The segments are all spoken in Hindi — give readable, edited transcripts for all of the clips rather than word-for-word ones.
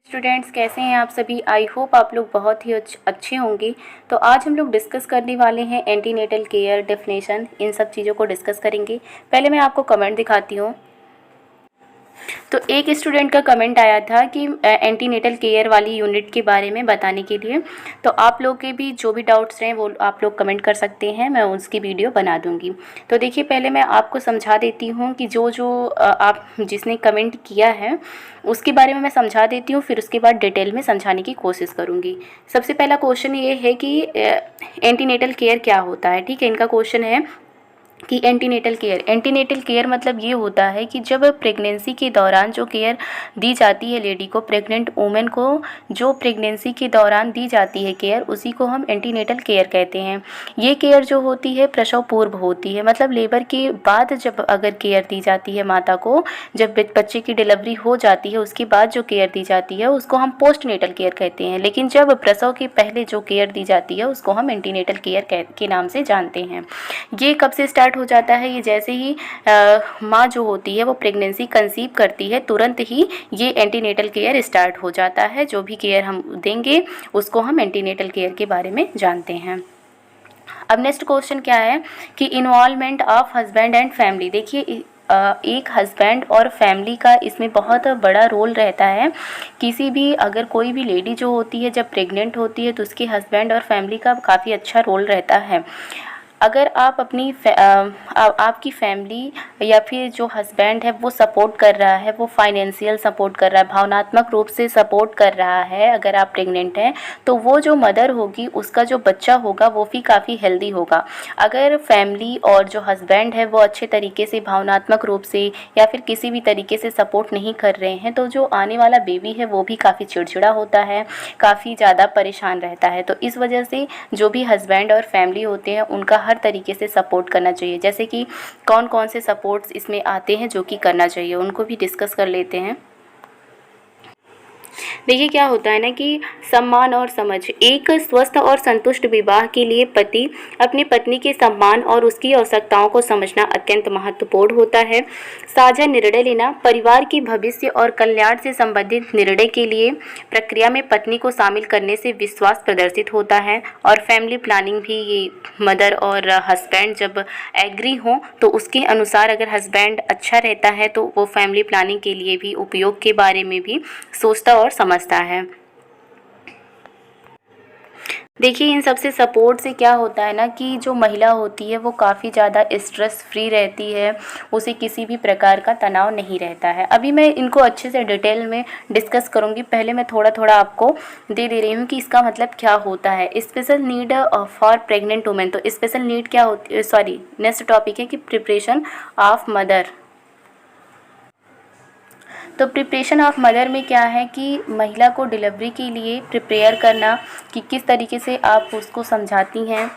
स्टूडेंट्स कैसे हैं आप सभी। आई होप आप लोग बहुत ही अच्छे होंगे। तो आज हम लोग डिस्कस करने वाले हैं एंटीनेटल केयर डेफिनेशन, इन सब चीज़ों को डिस्कस करेंगे। पहले मैं आपको कमेंट दिखाती हूँ। तो एक स्टूडेंट का कमेंट आया था कि एंटीनेटल केयर वाली यूनिट के बारे में बताने के लिए। तो आप लोग के भी जो भी डाउट्स हैं वो आप लोग कमेंट कर सकते हैं, मैं उसकी वीडियो बना दूंगी। तो देखिए, पहले मैं आपको समझा देती हूँ कि जो आप जिसने कमेंट किया है उसके बारे में मैं समझा देती हूँ, फिर उसके बाद डिटेल में समझाने की कोशिश करूँगी। सबसे पहला क्वेश्चन ये है कि एंटीनेटल केयर क्या होता है। ठीक है, इनका क्वेश्चन है कि एंटीनेटल केयर मतलब ये होता है कि जब प्रेगनेंसी के दौरान जो केयर दी जाती है लेडी को, प्रेग्नेंट वूमेन को जो प्रेगनेंसी के दौरान दी जाती है केयर, उसी को हम एंटीनेटल केयर कहते हैं। ये केयर जो होती है प्रसव पूर्व होती है, मतलब लेबर के बाद जब अगर केयर दी जाती है माता को, जब बच्चे की डिलीवरी हो जाती है उसके बाद जो केयर दी जाती है उसको हम पोस्टनेटल केयर कहते हैं। लेकिन जब प्रसव के पहले जो केयर दी जाती है उसको हम एंटीनेटल केयर के नाम से जानते हैं। ये कब से स्टार्ट हो जाता है? ये जैसे ही माँ जो होती है वो प्रेगनेंसी कंसीव करती है, तुरंत ही ये एंटीनेटल केयर स्टार्ट हो जाता है। जो भी केयर हम देंगे उसको हम एंटीनेटल केयर के बारे में जानते हैं। अब नेक्स्ट क्वेश्चन क्या है कि involvement of husband and family. देखिए, एक हस्बैंड और फैमिली का इसमें बहुत बड़ा रोल रहता है। किसी भी अगर कोई भी लेडी जो होती है जब प्रेग्नेंट होती है तो उसके हस्बैंड और फैमिली का काफ़ी अच्छा रोल रहता है। अगर आप आपकी फैमिली या फिर जो हस्बैंड है वो सपोर्ट कर रहा है, वो फाइनेंशियल सपोर्ट कर रहा है, भावनात्मक रूप से सपोर्ट कर रहा है, अगर आप प्रेग्नेंट हैं तो वो जो मदर होगी उसका जो बच्चा होगा वो भी काफ़ी हेल्दी होगा। अगर फैमिली और जो हस्बैंड है वो अच्छे तरीके से भावनात्मक रूप से या फिर किसी भी तरीके से सपोर्ट नहीं कर रहे हैं तो जो आने वाला बेबी है वो भी काफ़ी चिड़चिड़ा होता है, काफ़ी ज़्यादा परेशान रहता है। तो इस वजह से जो भी हस्बैंड और फैमिली होते हैं उनका हर तरीके से सपोर्ट करना चाहिए। जैसे कि कौन कौन से सपोर्ट्स इसमें आते हैं जो कि करना चाहिए, उनको भी डिस्कस कर लेते हैं। देखिए, क्या होता है ना कि सम्मान और समझ। एक स्वस्थ और संतुष्ट विवाह के लिए पति अपनी पत्नी के सम्मान और उसकी आवश्यकताओं को समझना अत्यंत महत्वपूर्ण होता है। साझा निर्णय लेना, परिवार के भविष्य और कल्याण से संबंधित निर्णय के लिए प्रक्रिया में पत्नी को शामिल करने से विश्वास प्रदर्शित होता है। और फैमिली प्लानिंग भी, ये मदर और हस्बैंड जब एग्री हों तो उसके अनुसार अगर हस्बैंड अच्छा रहता है तो वो फैमिली प्लानिंग के लिए भी, उपयोग के बारे में भी सोचता और समझता है। देखिए, इन सबसे सपोर्ट से क्या होता है ना कि जो महिला होती है वो काफ़ी ज़्यादा स्ट्रेस फ्री रहती है, उसे किसी भी प्रकार का तनाव नहीं रहता है। अभी मैं इनको अच्छे से डिटेल में डिस्कस करूँगी। पहले मैं थोड़ा थोड़ा आपको दे रही हूँ कि इसका मतलब क्या होता है। Special need for pregnant women. तो स्पेशल नीड क्या होती है, सॉरी, नेक्स्ट टॉपिक है कि प्रिपरेशन ऑफ मदर। तो प्रिपरेशन ऑफ मदर में क्या है कि महिला को डिलीवरी के लिए प्रिपेयर करना, कि किस तरीके से आप उसको समझाती हैं।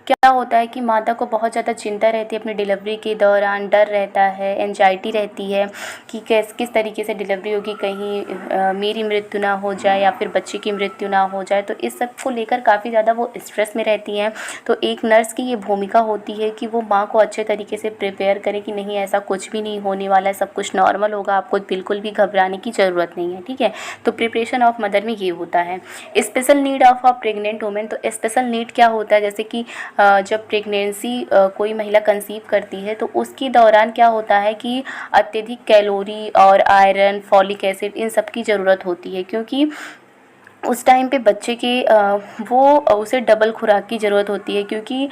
क्या होता है कि माता को बहुत ज़्यादा चिंता रहती है अपनी डिलीवरी के दौरान, डर रहता है, एंजाइटी रहती है कि किस तरीके से डिलीवरी होगी, कहीं मेरी मृत्यु ना हो जाए या फिर बच्चे की मृत्यु ना हो जाए। तो इस सब को लेकर काफ़ी ज़्यादा वो स्ट्रेस में रहती हैं। तो एक नर्स की ये भूमिका होती है कि वो माँ को अच्छे तरीके से प्रिपेयर करे कि नहीं, ऐसा कुछ भी नहीं होने वाला है, सब कुछ नॉर्मल होगा, आपको बिल्कुल भी घबराने की ज़रूरत नहीं है। ठीक है, तो प्रिपरेशन ऑफ मदर में ये होता है। Special need of a pregnant women. तो स्पेशल नीड क्या होता है, जैसे कि जब प्रेगनेंसी कोई महिला कंसीव करती है तो उसके दौरान क्या होता है कि अत्यधिक कैलोरी और आयरन, फॉलिक एसिड, इन सब की ज़रूरत होती है। क्योंकि उस टाइम पे बच्चे के वो उसे डबल खुराक की ज़रूरत होती है। क्योंकि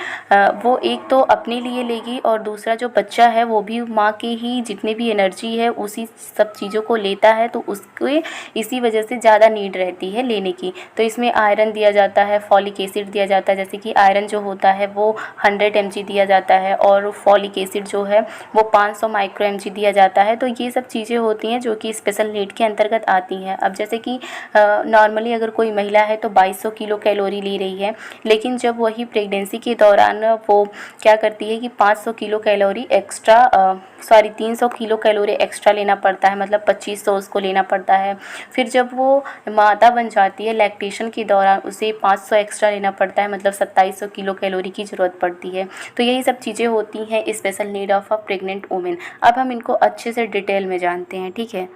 वो एक तो अपने लिए लेगी और दूसरा जो बच्चा है वो भी माँ की ही जितनी भी एनर्जी है उसी सब चीज़ों को लेता है। तो उसके इसी वजह से ज़्यादा नीड रहती है लेने की। तो इसमें आयरन दिया जाता है, फॉलिक एसिड दिया जाता है। जैसे कि आयरन जो होता है वो 100 mg दिया जाता है और फॉलिक एसिड जो है वो 500 माइक्रो mg दिया जाता है। तो ये सब चीज़ें होती हैं जो कि स्पेशल नीड के अंतर्गत आती हैं। अब जैसे कि नॉर्मली अगर कोई महिला है तो 2200 किलो कैलोरी ले रही है, लेकिन जब वही प्रेगनेंसी के दौरान वो क्या करती है कि 500 kilo calorie extra, 300 kilo calorie extra लेना पड़ता है, मतलब 2500 उसको लेना पड़ता है। फिर जब वो माता बन जाती है लैक्टेशन के दौरान उसे 500 एक्स्ट्रा लेना पड़ता है, मतलब 2700 किलो कैलोरी की ज़रूरत पड़ती है। तो यही सब चीज़ें होती हैं special need of a pregnant women. अब हम इनको अच्छे से डिटेल में जानते हैं। ठीक है,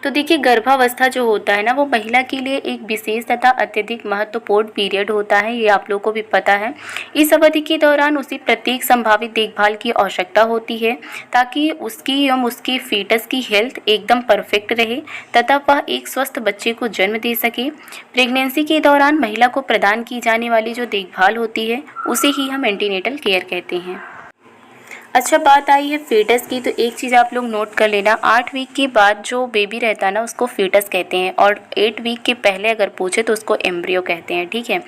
तो देखिए गर्भावस्था जो होता है ना वो महिला के लिए एक विशेष तथा अत्यधिक महत्वपूर्ण पीरियड होता है, ये आप लोगों को भी पता है। इस अवधि के दौरान उसे प्रत्येक संभावित देखभाल की आवश्यकता होती है ताकि उसकी एवं उसके फीटस की हेल्थ एकदम परफेक्ट रहे तथा वह एक स्वस्थ बच्चे को जन्म दे सके। प्रेगनेंसी के दौरान महिला को प्रदान की जाने वाली जो देखभाल होती है उसे ही हम एंटीनेटल केयर कहते हैं। अच्छा, बात आई है फीटस की, तो एक चीज़ आप लोग नोट कर लेना, 8 वीक के बाद जो बेबी रहता है ना उसको फीटस कहते हैं और 8 वीक के पहले अगर पूछे तो उसको एम्ब्रियो कहते हैं, ठीक है।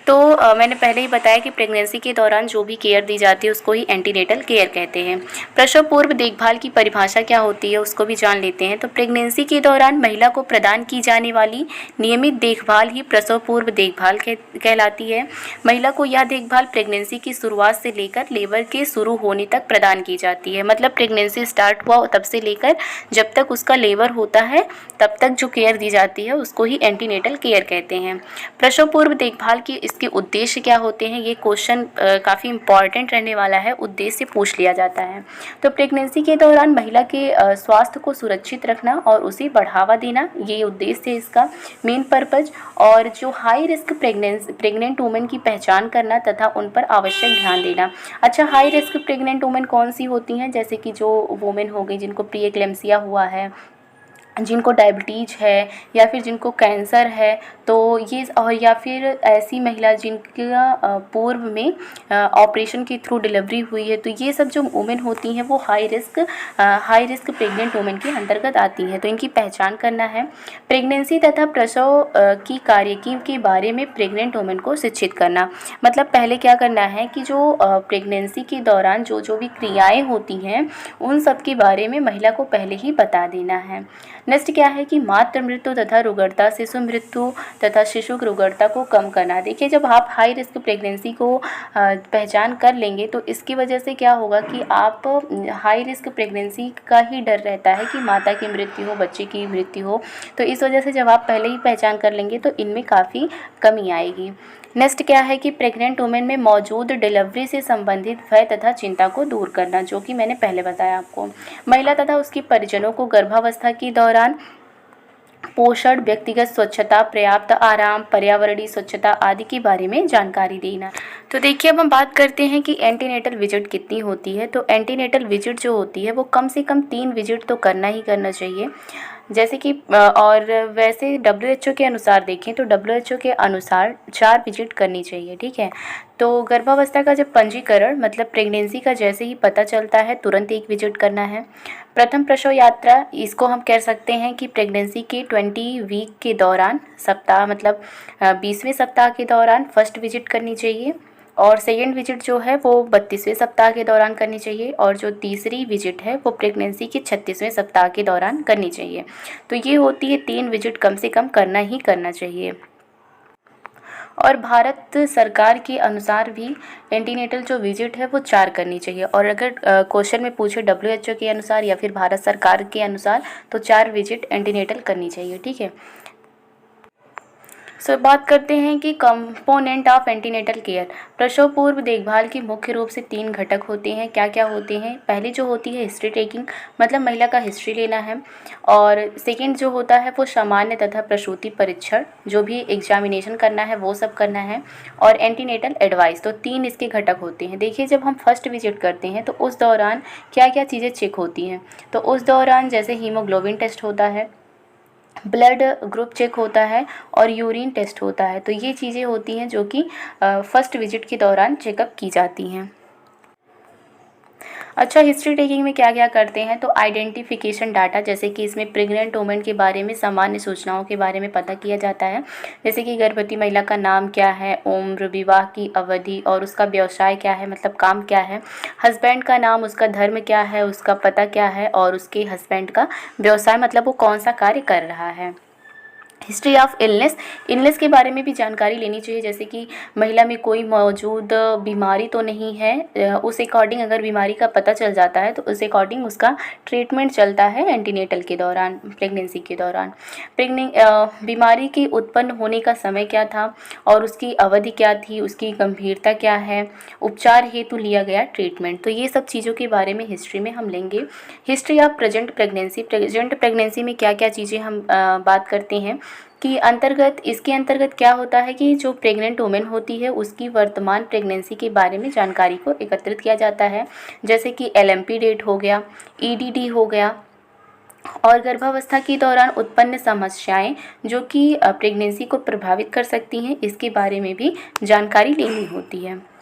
तो मैंने पहले ही बताया कि प्रेगनेंसी के दौरान जो भी केयर दी जाती है उसको ही एंटीनेटल केयर कहते हैं। प्रसव पूर्व देखभाल की परिभाषा क्या होती है उसको भी जान लेते हैं। तो प्रेगनेंसी के दौरान महिला को प्रदान की जाने वाली नियमित देखभाल ही प्रसव पूर्व देखभाल कहलाती है। महिला को यह देखभाल प्रेगनेंसी की शुरुआत से लेकर लेबर के शुरू होने तक प्रदान की जाती है। मतलब प्रेगनेंसी स्टार्ट हुआ तब से लेकर जब तक उसका लेबर होता है तब तक जो केयर दी जाती है उसको ही एंटीनेटल केयर कहते हैं। प्रसव पूर्व देखभाल के इसके उद्देश्य क्या होते हैं, ये क्वेश्चन काफ़ी इंपॉर्टेंट रहने वाला है, उद्देश्य पूछ लिया जाता है। तो प्रेगनेंसी के दौरान महिला के स्वास्थ्य को सुरक्षित रखना और उसे बढ़ावा देना, ये उद्देश्य है इसका मेन पर्पज। और जो हाई रिस्क प्रेग्नेंट वुमेन की पहचान करना तथा उन पर आवश्यक ध्यान देना। अच्छा, हाई रिस्क प्रेग्नेंट वुमेन कौन सी होती हैं, जैसे कि जो वुमेन हो गई जिनको प्री एक्लेम्सिया हुआ है, जिनको डायबिटीज़ है या फिर जिनको कैंसर है, तो ये और या फिर ऐसी महिला जिनका पूर्व में ऑपरेशन के थ्रू डिलीवरी हुई है, तो ये सब जो वुमेन होती हैं वो हाई रिस्क प्रेग्नेंट वुमेन के अंतर्गत आती हैं। तो इनकी पहचान करना है। प्रेगनेंसी तथा प्रसव की कार्यकी के बारे में प्रेग्नेंट वुमेन को शिक्षित करना। मतलब पहले क्या करना है कि जो प्रेगनेंसी के दौरान जो जो भी क्रियाएँ होती हैं उन सब के बारे में महिला को पहले ही बता देना है। नेक्स्ट क्या है कि मातृ मृत्यु तथा रुग्णता, शिशु मृत्यु तथा शिशु रुग्णता को कम करना। देखिए, जब आप हाई रिस्क प्रेगनेंसी को पहचान कर लेंगे तो इसकी वजह से क्या होगा कि आप हाई रिस्क प्रेगनेंसी का ही डर रहता है कि माता की मृत्यु हो, बच्चे की मृत्यु हो, तो इस वजह से जब आप पहले ही पहचान कर लेंगे तो इनमें काफ़ी कमी आएगी। नेक्स्ट क्या है कि प्रेग्नेंट वुमेन में मौजूद डिलीवरी से संबंधित भय तथा चिंता को दूर करना, जो कि मैंने पहले बताया आपको। महिला तथा उसके परिजनों को गर्भावस्था के दौरान पोषण, व्यक्तिगत स्वच्छता, पर्याप्त आराम, पर्यावरणीय स्वच्छता आदि के बारे में जानकारी देना। तो देखिए, अब हम बात करते हैं कि एंटीनेटल विजिट कितनी होती है। तो एंटीनेटल विजिट जो होती है वो कम से कम 3 विजिट तो करना ही करना चाहिए। जैसे कि और वैसे WHO के अनुसार देखें तो WHO के अनुसार 4 विजिट करनी चाहिए, ठीक है। तो गर्भावस्था का जब पंजीकरण मतलब प्रेगनेंसी का जैसे ही पता चलता है तुरंत 1 विजिट करना है। प्रथम प्रसव यात्रा, इसको हम कह सकते हैं कि प्रेगनेंसी के 20 वीक के दौरान सप्ताह मतलब 20वें सप्ताह के दौरान फर्स्ट विजिट करनी चाहिए। और सेकेंड विजिट जो है वो 32वें सप्ताह के दौरान करनी चाहिए। और जो तीसरी विजिट है वो प्रेगनेंसी के 36वें सप्ताह के दौरान करनी चाहिए। तो ये होती है 3 विजिट कम से कम करना ही करना चाहिए। और भारत सरकार के अनुसार भी एंटीनेटल जो विजिट है वो 4 करनी चाहिए। और अगर क्वेश्चन में पूछे WHO के अनुसार या फिर भारत सरकार के अनुसार तो 4 विजिट एंटीनेटल करनी चाहिए, ठीक है। सो बात करते हैं कि कंपोनेंट ऑफ एंटीनेटल केयर। प्रसव पूर्व देखभाल की मुख्य रूप से 3 घटक होते हैं। क्या क्या होते हैं? पहली जो होती है हिस्ट्री टेकिंग, मतलब महिला का हिस्ट्री लेना है। और सेकंड जो होता है वो सामान्य तथा प्रसूति परीक्षण, जो भी एग्जामिनेशन करना है वो सब करना है। और एंटीनेटल एडवाइस, तो 3 इसके घटक होते हैं। देखिए, जब हम फर्स्ट विजिट करते हैं तो उस दौरान क्या क्या चीज़ें चेक होती हैं। तो उस दौरान जैसे हीमोग्लोबिन टेस्ट होता है, ब्लड ग्रुप चेक होता है और यूरिन टेस्ट होता है। तो ये चीज़ें होती हैं जो कि फर्स्ट विजिट के दौरान चेकअप की जाती हैं। अच्छा, हिस्ट्री टेकिंग में क्या क्या करते हैं? तो आइडेंटिफिकेशन डाटा, जैसे कि इसमें प्रेग्नेंट वुमेन के बारे में सामान्य सूचनाओं के बारे में पता किया जाता है। जैसे कि गर्भवती महिला का नाम क्या है, उम्र, विवाह की अवधि और उसका व्यवसाय क्या है, मतलब काम क्या है, हस्बैंड का नाम, उसका धर्म क्या है, उसका पता क्या है और उसके हस्बैंड का व्यवसाय मतलब वो कौन सा कार्य कर रहा है। हिस्ट्री ऑफ इलनेस, इलनेस के बारे में भी जानकारी लेनी चाहिए, जैसे कि महिला में कोई मौजूद बीमारी तो नहीं है, उस अकॉर्डिंग अगर बीमारी का पता चल जाता है तो उस अकॉर्डिंग उसका ट्रीटमेंट चलता है एंटीनेटल के दौरान, प्रेगनेंसी के दौरान। बीमारी के उत्पन्न होने का समय क्या था और उसकी अवधि क्या थी, उसकी गंभीरता क्या है, उपचार हेतु लिया गया ट्रीटमेंट, तो ये सब चीज़ों के बारे में हिस्ट्री में हम लेंगे। History of present pregnancy, present pregnancy में क्या क्या चीज़ें हम बात करते हैं कि इसके अंतर्गत क्या होता है कि जो प्रेग्नेंट वुमेन होती है उसकी वर्तमान प्रेगनेंसी के बारे में जानकारी को एकत्रित किया जाता है, जैसे कि LMP डेट हो गया, EDD हो गया, और गर्भावस्था के दौरान उत्पन्न समस्याएं जो कि प्रेगनेंसी को प्रभावित कर सकती हैं, इसके बारे में भी जानकारी लेनी होती है।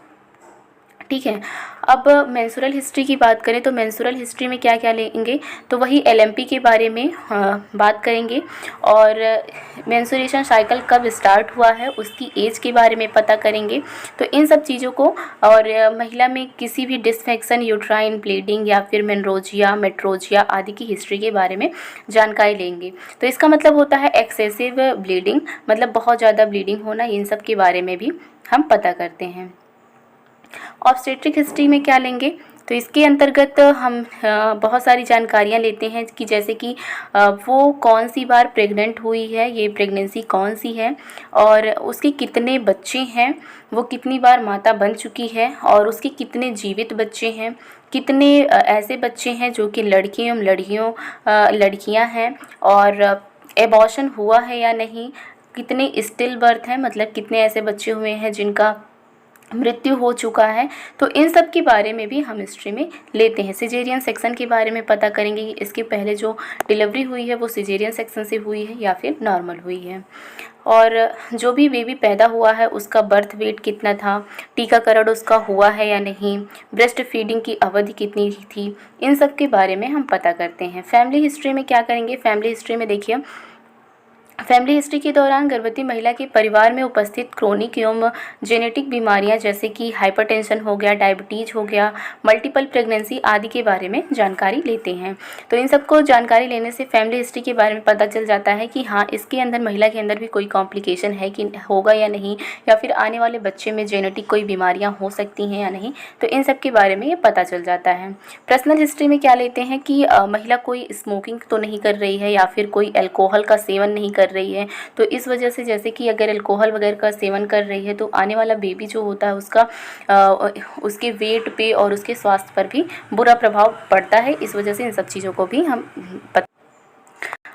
ठीक है। अब मेंस्ट्रुअल हिस्ट्री की बात करें तो मेंस्ट्रुअल हिस्ट्री में क्या क्या लेंगे, तो वही LMP के बारे में बात करेंगे, और मेंस्ट्रुएशन साइकिल कब स्टार्ट हुआ है उसकी एज के बारे में पता करेंगे। तो इन सब चीज़ों को, और महिला में किसी भी डिसफेक्शन, यूट्राइन ब्लीडिंग या फिर मेनोरेजिया, मेट्रोजिया आदि की हिस्ट्री के बारे में जानकारी लेंगे। तो इसका मतलब होता है एक्सेसिव ब्लीडिंग, मतलब बहुत ज़्यादा ब्लीडिंग होना, इन सब के बारे में भी हम पता करते हैं। ऑब्स्टेट्रिक हिस्ट्री में क्या लेंगे, तो इसके अंतर्गत हम बहुत सारी जानकारियाँ लेते हैं कि जैसे कि वो कौन सी बार प्रेग्नेंट हुई है, ये प्रेगनेंसी कौन सी है, और उसके कितने बच्चे हैं, वो कितनी बार माता बन चुकी है, और उसके कितने जीवित बच्चे हैं, कितने ऐसे बच्चे हैं जो कि लड़कियां हैं, और एबॉर्शन हुआ है या नहीं, कितने स्टिल बर्थ हैं, मतलब कितने ऐसे बच्चे हुए हैं जिनका मृत्यु हो चुका है। तो इन सब के बारे में भी हम हिस्ट्री में लेते हैं। सिजेरियन सेक्शन के बारे में पता करेंगे कि इसके पहले जो डिलीवरी हुई है वो सिजेरियन सेक्शन से हुई है या फिर नॉर्मल हुई है, और जो भी बेबी पैदा हुआ है उसका बर्थ वेट कितना था, टीकाकरण उसका हुआ है या नहीं, ब्रेस्ट फीडिंग की अवधि कितनी थी, इन सब के बारे में हम पता करते हैं। फैमिली हिस्ट्री में क्या करेंगे, फैमिली हिस्ट्री में देखिए, फैमिली हिस्ट्री के दौरान गर्भवती महिला के परिवार में उपस्थित क्रोनिक एवं जेनेटिक बीमारियां जैसे कि हाइपरटेंशन हो गया, डायबिटीज़ हो गया, मल्टीपल प्रेगनेंसी आदि के बारे में जानकारी लेते हैं। तो इन सबको जानकारी लेने से फैमिली हिस्ट्री के बारे में पता चल जाता है कि हाँ, इसके अंदर, महिला के अंदर भी कोई कॉम्प्लिकेशन है कि होगा या नहीं, या फिर आने वाले बच्चे में जेनेटिक कोई बीमारियाँ हो सकती हैं या नहीं, तो इन सब के बारे में ये पता चल जाता है। पर्सनल हिस्ट्री में क्या लेते हैं कि महिला कोई स्मोकिंग तो नहीं कर रही है या फिर कोई अल्कोहल का सेवन नहीं कर रही है, तो इस वजह से, जैसे कि अगर अल्कोहल वगैरह का सेवन कर रही है तो आने वाला बेबी जो होता है उसका उसके वेट पे और उसके स्वास्थ्य पर भी बुरा प्रभाव पड़ता है। इस वजह से इन सब चीज़ों को भी हम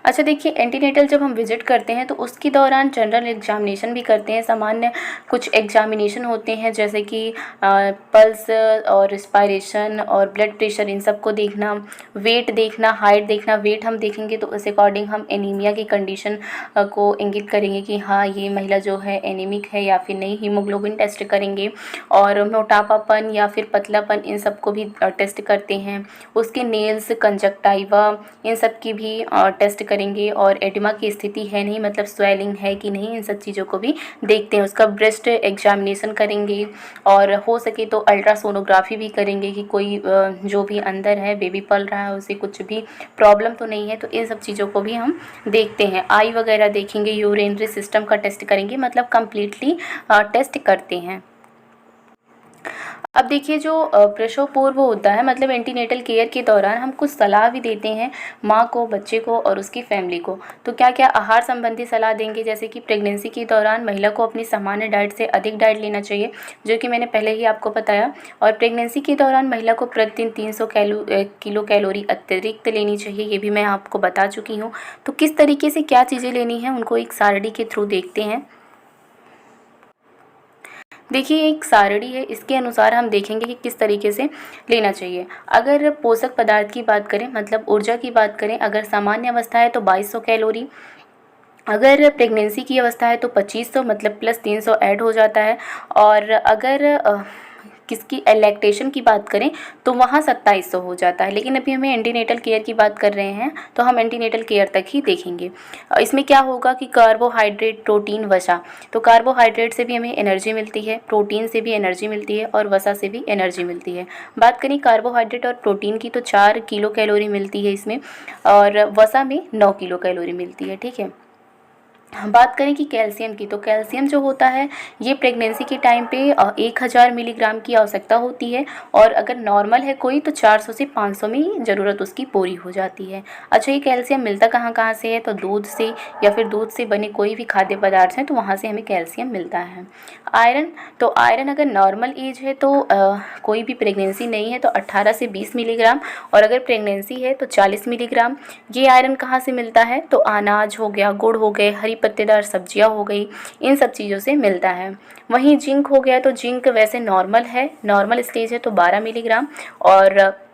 अच्छा देखिए, एंटीनेटल जब हम विजिट करते हैं तो उसके दौरान जनरल एग्जामिनेशन भी करते हैं। सामान्य कुछ एग्जामिनेशन होते हैं जैसे कि पल्स और रिस्पायरेशन और ब्लड प्रेशर, इन सब को देखना, वेट देखना, हाइट देखना। वेट हम देखेंगे तो उस अकॉर्डिंग हम एनीमिया की कंडीशन को इंगित करेंगे कि हाँ, ये महिला जो है एनीमिक है या फिर नहीं। हीमोग्लोबिन टेस्ट करेंगे, और मोटापापन या फिर पतलापन, इन सब को भी टेस्ट करते हैं। उसके नेल्स, कंजक्टाइवा, इन सब की भी टेस्ट करेंगे, और एडिमा की स्थिति है नहीं, मतलब स्वेलिंग है कि नहीं, इन सब चीज़ों को भी देखते हैं। उसका ब्रेस्ट एग्जामिनेशन करेंगे, और हो सके तो अल्ट्रासोनोग्राफी भी करेंगे कि कोई जो भी अंदर है, बेबी पल रहा है, उसे कुछ भी प्रॉब्लम तो नहीं है। तो इन सब चीज़ों को भी हम देखते हैं। आई वगैरह देखेंगे, यूरिनरी सिस्टम का टेस्ट करेंगे, मतलब कम्प्लीटली टेस्ट करते हैं। अब देखिए, जो प्रसव पूर्व होता है, मतलब एंटीनेटल केयर के दौरान हम कुछ सलाह भी देते हैं माँ को, बच्चे को और उसकी फैमिली को। तो क्या क्या आहार संबंधी सलाह देंगे, जैसे कि प्रेगनेंसी के दौरान महिला को अपनी सामान्य डाइट से अधिक डाइट लेना चाहिए, जो कि मैंने पहले ही आपको बताया। और प्रेगनेंसी के दौरान महिला को प्रतिदिन 300 किलो कैलोरी अतिरिक्त लेनी चाहिए, ये भी मैं आपको बता चुकी हूँ। तो किस तरीके से क्या चीज़ें लेनी है, उनको एक सारणी के थ्रू देखते हैं। देखिए, एक सारणी है, इसके अनुसार हम देखेंगे कि किस तरीके से लेना चाहिए। अगर पोषक पदार्थ की बात करें, मतलब ऊर्जा की बात करें, अगर सामान्य अवस्था है तो 2200 कैलोरी, अगर प्रेगनेंसी की अवस्था है तो 2500, मतलब प्लस 300 ऐड हो जाता है। और अगर किसकी लैक्टेशन की बात करें तो वहाँ 2700 हो जाता है। लेकिन अभी हमें एंटीनेटल केयर की बात कर रहे हैं, तो हम एंटीनेटल केयर तक ही देखेंगे। इसमें क्या होगा कि कार्बोहाइड्रेट, प्रोटीन, वसा। तो कार्बोहाइड्रेट से भी हमें एनर्जी मिलती है, प्रोटीन से भी एनर्जी मिलती है, और वसा से भी एनर्जी मिलती है। बात करें कार्बोहाइड्रेट और प्रोटीन की तो 4 किलो कैलोरी मिलती है इसमें, और वसा में 9 किलो कैलोरी मिलती है। ठीक है। बात करें कि कैल्शियम की, तो कैल्शियम जो होता है ये प्रेगनेंसी के टाइम पे 1000 मिलीग्राम की आवश्यकता होती है, और अगर नॉर्मल है कोई तो 400 से 500 में ज़रूरत उसकी पूरी हो जाती है। अच्छा, ये कैल्शियम मिलता कहाँ कहाँ से है, तो दूध से या फिर दूध से बने कोई भी खाद्य पदार्थ हैं तो वहाँ से हमें कैल्शियम मिलता है। आयरन, तो आयरन अगर नॉर्मल एज है तो कोई भी प्रेगनेंसी नहीं है तो 18 से 20 मिलीग्राम, और अगर प्रेगनेंसी है तो 40 मिलीग्राम। ये आयरन कहाँ से मिलता है, तो अनाज हो गया, गुड़ हो गए, हरी पत्तेदार सब्जियां हो गई, इन सब चीज़ों से मिलता है। वहीं जिंक हो गया, तो जिंक वैसे नॉर्मल है, नॉर्मल स्टेज है तो 12 मिलीग्राम, और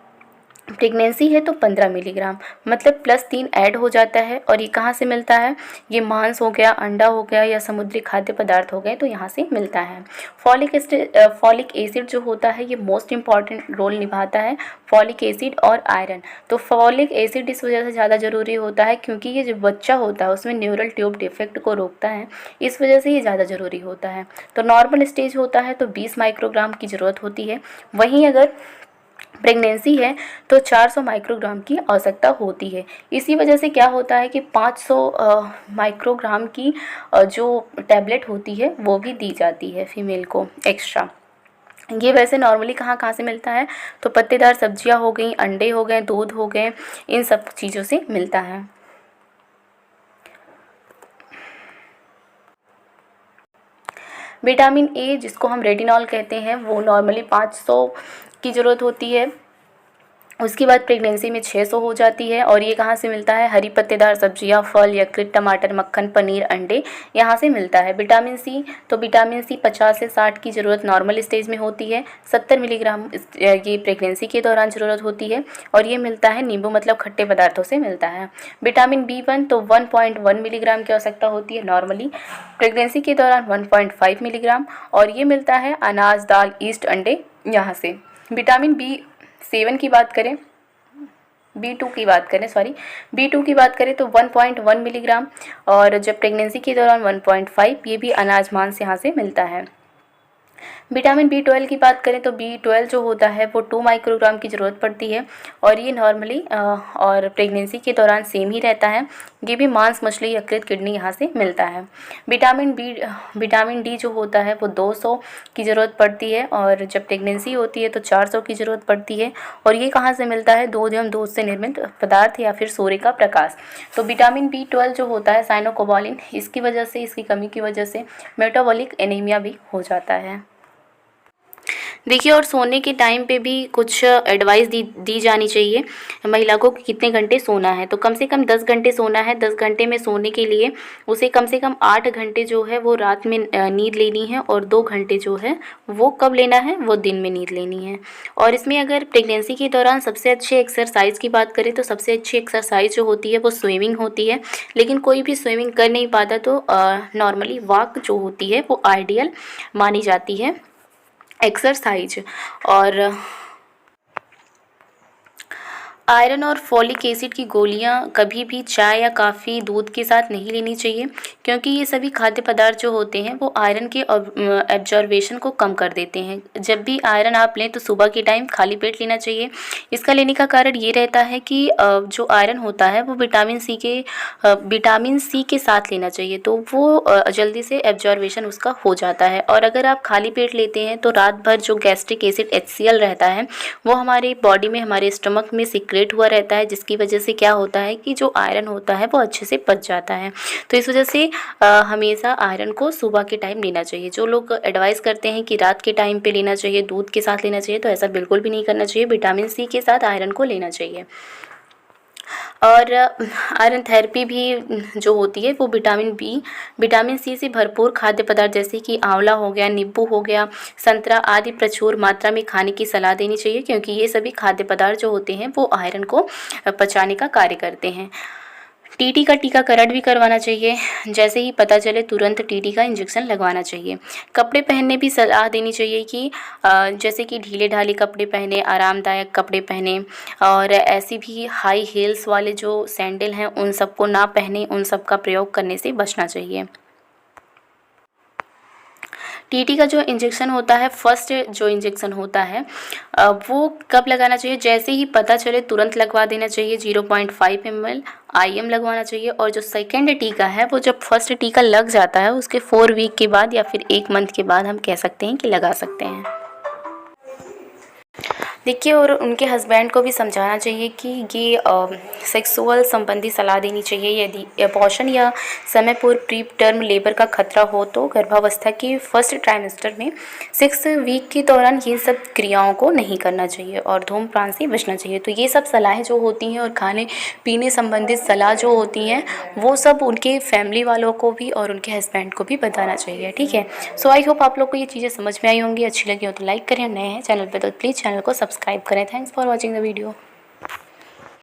प्रेगनेंसी है तो 15 मिलीग्राम, मतलब +3 ऐड हो जाता है। और ये कहाँ से मिलता है, ये मांस हो गया, अंडा हो गया या समुद्री खाद्य पदार्थ हो गए तो यहाँ से मिलता है। फॉलिक एसिड जो होता है ये मोस्ट इम्पॉर्टेंट रोल निभाता है, फॉलिक एसिड और आयरन। तो फॉलिक एसिड इस वजह से ज़्यादा ज़रूरी होता है क्योंकि ये जो बच्चा होता है उसमें न्यूरल ट्यूब डिफेक्ट को रोकता है, इस वजह से ये ज़्यादा ज़रूरी होता है। तो नॉर्मल स्टेज होता है तो 20 माइक्रोग्राम की ज़रूरत होती है, वहीं अगर प्रेगनेंसी है तो 400 माइक्रोग्राम की आवश्यकता होती है। इसी वजह से क्या होता है कि 500 माइक्रोग्राम की जो टैबलेट होती है वो भी दी जाती है फीमेल को एक्स्ट्रा। ये वैसे नॉर्मली कहाँ कहाँ से मिलता है, तो पत्तेदार सब्जियां हो गई, अंडे हो गए, दूध हो गए, इन सब चीज़ों से मिलता है। विटामिन ए जिसको हम रेटिनॉल कहते हैं वो नॉर्मली 500 की ज़रूरत होती है, उसके बाद प्रेगनेंसी में 600 हो जाती है। और ये कहाँ से मिलता है, हरी पत्तेदार सब्जियां, फल, यकृत, टमाटर, मक्खन, पनीर, अंडे, यहाँ से मिलता है। विटामिन सी, तो विटामिन सी 50 से 60 की ज़रूरत नॉर्मल स्टेज में होती है, 70 मिलीग्राम ये प्रेगनेंसी के दौरान ज़रूरत होती है, और ये मिलता है नींबू मतलब खट्टे पदार्थों से मिलता है। विटामिन B1 तो 1.1 मिलीग्राम की आवश्यकता होती है नॉर्मली, प्रेगनेंसी के दौरान 1.5 मिलीग्राम, और ये मिलता है अनाज, दाल, ईस्ट, अंडे, यहाँ से। विटामिन B7 की बात करें, B2 की बात करें, सॉरी B2 की बात करें तो 1.1 मिलीग्राम, और जब प्रेगनेंसी के दौरान 1.5, ये भी अनाज, मांस यहाँ से मिलता है। विटामिन B12 की बात करें तो B12 जो होता है वो 2 माइक्रोग्राम की ज़रूरत पड़ती है, और ये नॉर्मली और प्रेगनेंसी के दौरान सेम ही रहता है। ये भी मांस, मछली, यकृत, किडनी यहाँ से मिलता है। विटामिन डी जो होता है वो 200 की ज़रूरत पड़ती है, और जब प्रेगनेंसी होती है तो 400 की ज़रूरत पड़ती है, और ये कहाँ से मिलता है, दूध एवं दूध से निर्मित पदार्थ या फिर सूर्य का प्रकाश। तो विटामिन B12 जो होता है साइनोकोबालिन, इसकी वजह से, इसकी कमी की वजह से मेटाबॉलिक एनीमिया भी हो जाता है। देखिए, और सोने के टाइम पे भी कुछ एडवाइस दी जानी चाहिए महिला को कि कितने घंटे सोना है। तो कम से कम 10 घंटे सोना है। 10 घंटे में सोने के लिए उसे कम से कम 8 घंटे जो है वो रात में नींद लेनी है, और 2 घंटे जो है वो कब लेना है, वो दिन में नींद लेनी है। और इसमें अगर प्रेगनेंसी के दौरान सबसे अच्छे एक्सरसाइज की बात करें तो सबसे अच्छी एक्सरसाइज जो होती है वो स्विमिंग होती है, लेकिन कोई भी स्विमिंग कर नहीं पाता तो नॉर्मली वॉक जो होती है वो आइडियल मानी जाती है एक्सरसाइज। और आयरन और फॉलिक एसिड की गोलियां कभी भी चाय या काफ़ी दूध के साथ नहीं लेनी चाहिए, क्योंकि ये सभी खाद्य पदार्थ जो होते हैं वो आयरन के एब्जॉर्बेशन को कम कर देते हैं। जब भी आयरन आप लें तो सुबह के टाइम खाली पेट लेना चाहिए। इसका लेने का कारण ये रहता है कि जो आयरन होता है वो विटामिन सी के साथ लेना चाहिए, तो वो जल्दी से एब्जॉर्बेशन उसका हो जाता है। और अगर आप खाली पेट लेते हैं तो रात भर जो गैस्ट्रिक एसिड HCl रहता है वो हमारे बॉडी में, हमारे स्टमक में सीक्रेट हुआ रहता है, जिसकी वजह से क्या होता है कि जो आयरन होता है वो अच्छे से पच जाता है। तो इस वजह से हमेशा आयरन को सुबह के टाइम लेना चाहिए। जो लोग एडवाइस करते हैं कि रात के टाइम पे लेना चाहिए, दूध के साथ लेना चाहिए, तो ऐसा बिल्कुल भी नहीं करना चाहिए। विटामिन सी के साथ आयरन को लेना चाहिए। और आयरन थेरेपी भी जो होती है वो विटामिन सी से भरपूर खाद्य पदार्थ जैसे कि आंवला हो गया, नींबू हो गया, संतरा आदि प्रचुर मात्रा में खाने की सलाह देनी चाहिए, क्योंकि ये सभी खाद्य पदार्थ जो होते हैं वो आयरन को पचाने का कार्य करते हैं। टीटी का टीकाकरण भी करवाना चाहिए, जैसे ही पता चले तुरंत टीटी का इंजेक्शन लगवाना चाहिए। कपड़े पहनने भी सलाह देनी चाहिए कि जैसे कि ढीले ढाले कपड़े पहने, आरामदायक कपड़े पहने, और ऐसी भी हाई हील्स वाले जो सैंडल हैं उन सबको ना पहने, उन सब का प्रयोग करने से बचना चाहिए। टीटी का जो इंजेक्शन होता है, फर्स्ट जो इंजेक्शन होता है वो कब लगाना चाहिए? जैसे ही पता चले तुरंत लगवा देना चाहिए। 0.5 ml IM लगवाना चाहिए। और जो सेकेंड टीका है वो जब फर्स्ट टीका लग जाता है उसके 4 वीक के बाद या फिर 1 मंथ के बाद हम कह सकते हैं कि लगा सकते हैं। देखिए, और उनके हस्बैंड को भी समझाना चाहिए कि ये सेक्सुअल संबंधी सलाह देनी चाहिए। यदि अबॉर्शन या समय पूर्व प्री टर्म लेबर का खतरा हो तो गर्भावस्था के फर्स्ट ट्राइमेस्टर में 6 वीक के दौरान ये सब क्रियाओं को नहीं करना चाहिए और धूम्रपान से बचना चाहिए। तो ये सब सलाहें जो होती हैं और खाने पीने संबंधित सलाह जो होती हैं वो सब उनके फैमिली वालों को भी और उनके हस्बैंड को भी बताना चाहिए। ठीक है। सो आई होप आप लोग को ये चीज़ें समझ में आई होंगी। अच्छी लगी हो तो लाइक करें, नए हैं चैनल पे तो प्लीज़ चैनल को सब्सक्राइब करें। Thanks for watching the video.